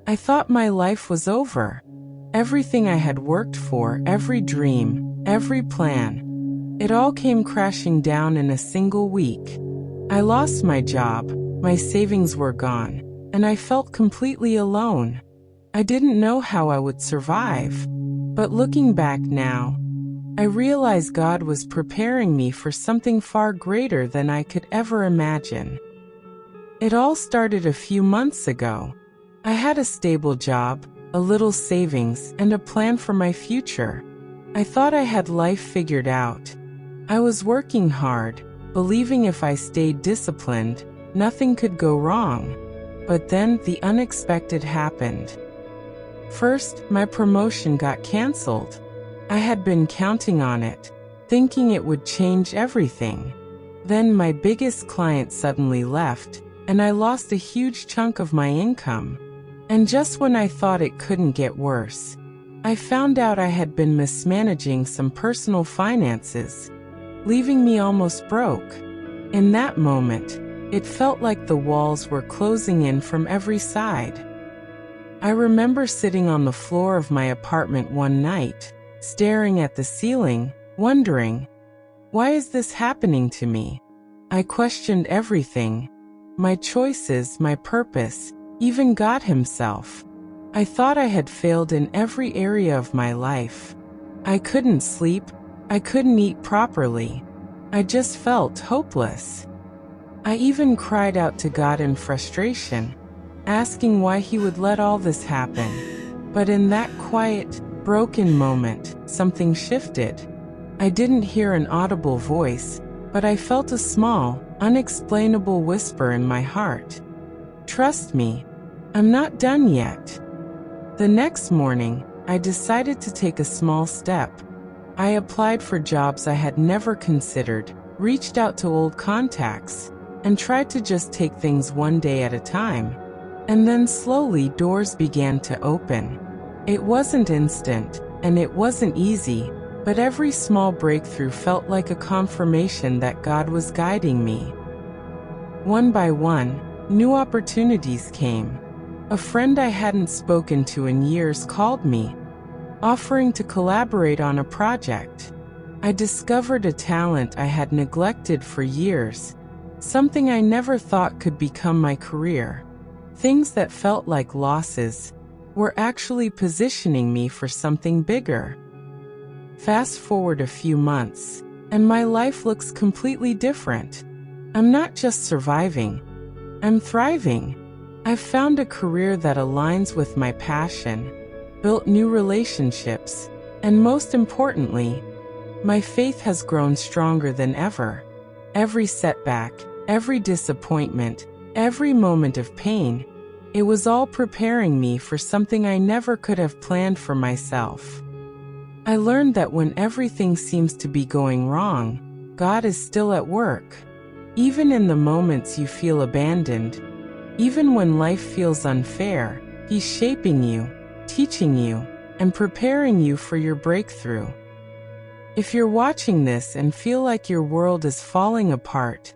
I thought my life was over. Everything I had worked for, every dream, every plan, it all came crashing down in a single week. I lost my job, my savings were gone, and I felt completely alone. I didn't know how I would survive. But looking back now, I realized God was preparing me for something far greater than I could ever imagine. It all started a few months ago. I had a stable job, a little savings, and a plan for my future. I thought I had life figured out. I was working hard, believing if I stayed disciplined, nothing could go wrong. But then the unexpected happened. First, my promotion got canceled. I had been counting on it, thinking it would change everything. Then my biggest client suddenly left, and I lost a huge chunk of my income. And just when I thought it couldn't get worse, I found out I had been mismanaging some personal finances, leaving me almost broke. In that moment, it felt like the walls were closing in from every side. I remember sitting on the floor of my apartment one night, staring at the ceiling, wondering, why is this happening to me? I questioned everything, my choices, my purpose, even God himself. I thought I had failed in every area of my life. I couldn't sleep, I couldn't eat properly. I just felt hopeless. I even cried out to God in frustration, asking why he would let all this happen. But in that quiet, broken moment, something shifted. I didn't hear an audible voice, but I felt a small, unexplainable whisper in my heart. Trust me, I'm not done yet. The next morning, I decided to take a small step. I applied for jobs I had never considered, reached out to old contacts, and tried to just take things one day at a time. And then slowly doors began to open. It wasn't instant, and it wasn't easy, but every small breakthrough felt like a confirmation that God was guiding me. One by one, new opportunities came. A friend I hadn't spoken to in years called me, offering to collaborate on a project. I discovered a talent I had neglected for years, something I never thought could become my career. Things that felt like losses were actually positioning me for something bigger. Fast forward a few months, and my life looks completely different. I'm not just surviving, I'm thriving. I've found a career that aligns with my passion, built new relationships, and most importantly, my faith has grown stronger than ever. Every setback, every disappointment, every moment of pain, it was all preparing me for something I never could have planned for myself. I learned that when everything seems to be going wrong, God is still at work. Even in the moments you feel abandoned, even when life feels unfair, He's shaping you, teaching you, and preparing you for your breakthrough. If you're watching this and feel like your world is falling apart,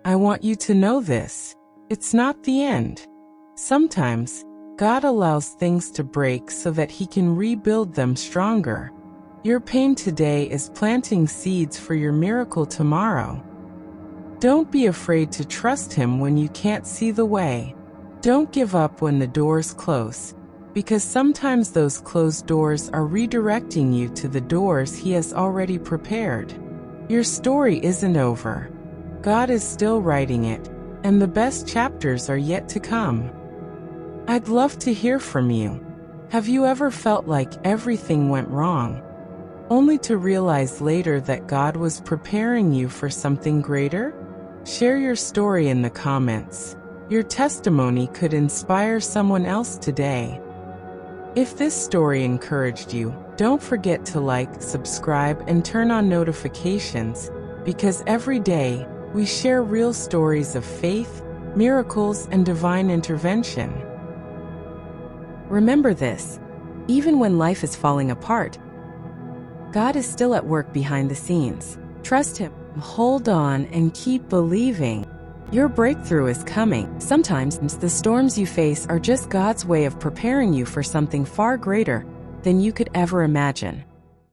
I want you to know this: it's not the end. Sometimes, God allows things to break so that He can rebuild them stronger. Your pain today is planting seeds for your miracle tomorrow. Don't be afraid to trust Him when you can't see the way. Don't give up when the doors close, because sometimes those closed doors are redirecting you to the doors He has already prepared. Your story isn't over. God is still writing it, and the best chapters are yet to come. I'd love to hear from you. Have you ever felt like everything went wrong, only to realize later that God was preparing you for something greater? Share your story in the comments. Your testimony could inspire someone else today. If this story encouraged you, don't forget to like, subscribe, and turn on notifications, because every day we share real stories of faith, miracles, and divine intervention. Remember this: even when life is falling apart, God is still at work behind the scenes. Trust Him, hold on, and keep believing. Your breakthrough is coming. Sometimes the storms you face are just God's way of preparing you for something far greater than you could ever imagine.